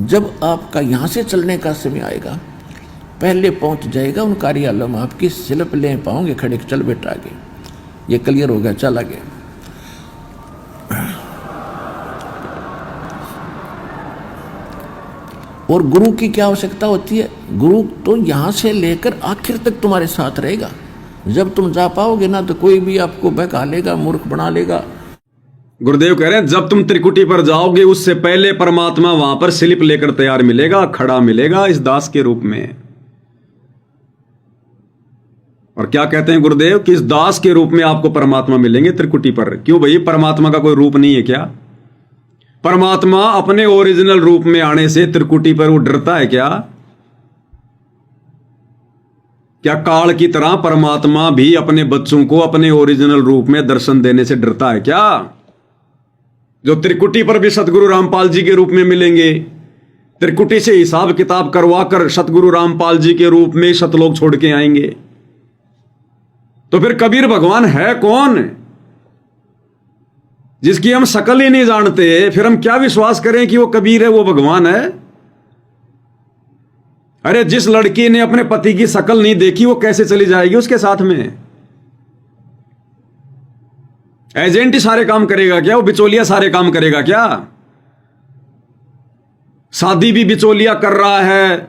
जब आपका यहाँ से चलने का समय आएगा, पहले पहुँच जाएगा उन कार्यालयों में, आपकी स्लिप ले पाओगे खड़े, चल बेटा आगे, ये क्लियर हो गया, चल आगे। और गुरु की क्या आवश्यकता होती है? गुरु तो यहाँ से लेकर आखिर तक तुम्हारे साथ रहेगा। जब तुम जा पाओगे ना तो कोई भी आपको बहका लेगा, मूर्ख बना लेगा। गुरुदेव कह रहे हैं जब तुम त्रिकुटी पर जाओगे उससे पहले परमात्मा वहां पर स्लिप लेकर तैयार मिलेगा, खड़ा मिलेगा इस दास के रूप में। और क्या कहते हैं गुरुदेव कि इस दास के रूप में आपको परमात्मा मिलेंगे त्रिकुटी पर। क्यों भाई, परमात्मा का कोई रूप नहीं है क्या? परमात्मा अपने ओरिजिनल रूप में आने से त्रिकुटी पर वो डरता है क्या? क्या काल की तरह परमात्मा भी अपने बच्चों को अपने ओरिजिनल रूप में दर्शन देने से डरता है क्या? जो त्रिकुटी पर भी सतगुरु रामपाल जी के रूप में मिलेंगे, त्रिकुटी से हिसाब किताब करवाकर सतगुरु रामपाल जी के रूप में सतलोक छोड़ के आएंगे। तो फिर कबीर भगवान है कौन, जिसकी हम शकल ही नहीं जानते? फिर हम क्या विश्वास करें कि वो कबीर है, वो भगवान है? अरे जिस लड़की ने अपने पति की शकल नहीं देखी वो कैसे चली जाएगी उसके साथ में? एजेंट ही सारे काम करेगा क्या? वो बिचौलिया सारे काम करेगा क्या? शादी भी बिचौलिया कर रहा है,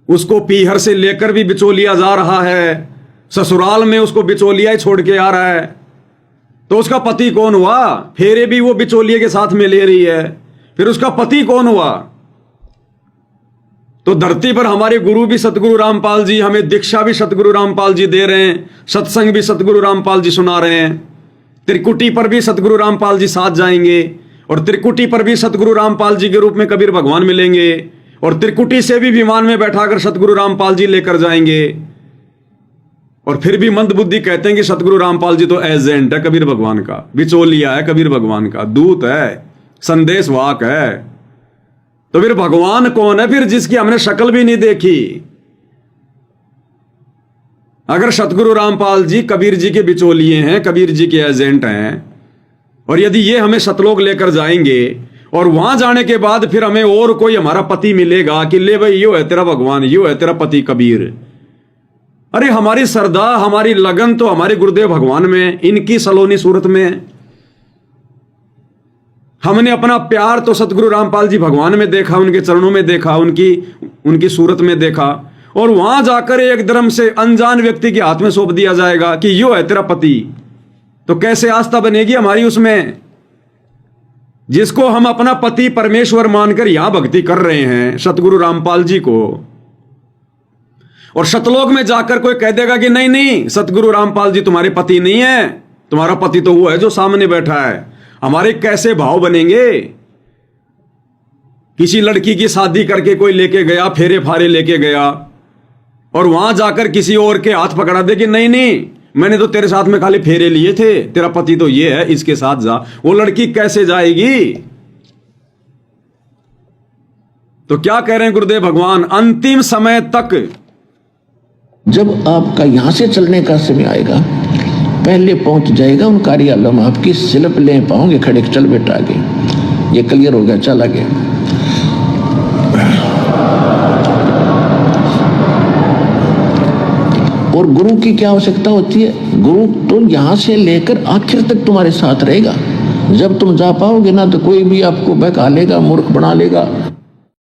उसको पीहर से लेकर भी बिचौलिया जा रहा है, ससुराल में उसको बिचौलिया ही छोड़ के आ रहा है। तो उसका पति कौन हुआ? फेरे भी वो बिचौलिए के साथ में ले रही है, फिर उसका पति कौन हुआ? तो धरती पर हमारे गुरु भी सतगुरु रामपाल जी, हमें दीक्षा भी सतगुरु रामपाल जी दे रहे हैं, सत्संग भी सतगुरु रामपाल जी सुना रहे हैं। त्रिकुटी पर भी सतगुरु रामपाल जी साथ जाएंगे, और त्रिकुटी पर भी सतगुरु रामपाल जी के रूप में कबीर भगवान मिलेंगे, और त्रिकुटी से भी विमान में बैठाकर सतगुरु रामपाल जी लेकर जाएंगे। और फिर भी मंदबुद्धि कहते हैं कि सतगुरु रामपाल जी तो एजेंट है कबीर भगवान का, बिचौलिया है कबीर भगवान का, दूत है, संदेशवाहक है। तो फिर भगवान कौन है फिर, जिसकी हमने शक्ल भी नहीं देखी? अगर सतगुरु रामपाल जी कबीर जी के बिचौलिए हैं, कबीर जी के एजेंट हैं, और यदि ये हमें सतलोक लेकर जाएंगे और वहां जाने के बाद फिर हमें और कोई हमारा पति मिलेगा कि ले भाई यो है तेरा भगवान, यो है तेरा पति कबीर। अरे हमारी श्रद्धा, हमारी लगन तो हमारे गुरुदेव भगवान में, इनकी सलोनी सूरत में। हमने अपना प्यार तो सतगुरु रामपाल जी भगवान में देखा, उनके चरणों में देखा, उनकी सूरत में देखा, और वहां जाकर एकदम से अनजान व्यक्ति के हाथ में सौंप दिया जाएगा कि यो है तेरा पति। तो कैसे आस्था बनेगी हमारी उसमें, जिसको हम अपना पति परमेश्वर मानकर यहां भक्ति कर रहे हैं सतगुरु रामपाल जी को। और सतलोक में जाकर कोई कह देगा कि नहीं नहीं सतगुरु रामपाल जी तुम्हारे पति नहीं है, तुम्हारा पति तो वो है जो सामने बैठा है। हमारे कैसे भाव बनेंगे? किसी लड़की की शादी करके कोई लेके गया, फेरे फारे लेके गया, और वहां जाकर किसी और के हाथ पकड़ा दे कि नहीं नहीं मैंने तो तेरे साथ में खाली फेरे लिए थे, तेरा पति तो ये है, इसके साथ जा। वो लड़की कैसे जाएगी? तो क्या कह रहे हैं गुरुदेव भगवान, अंतिम समय तक जब आपका यहाँ से चलने का समय आएगा, पहले पहुँच जाएगा उन कार्यालयों में, आपकी स्लिप ले पाओगे खड़े, चल बेटा आगे, ये क्लियर हो गया, चल आगे। और गुरु की क्या आवश्यकता होती है? गुरु तो यहाँ से लेकर आखिर तक तुम्हारे साथ रहेगा। जब तुम जा पाओगे ना तो कोई भी आपको बहका लेगा, मूर्ख बना लेगा,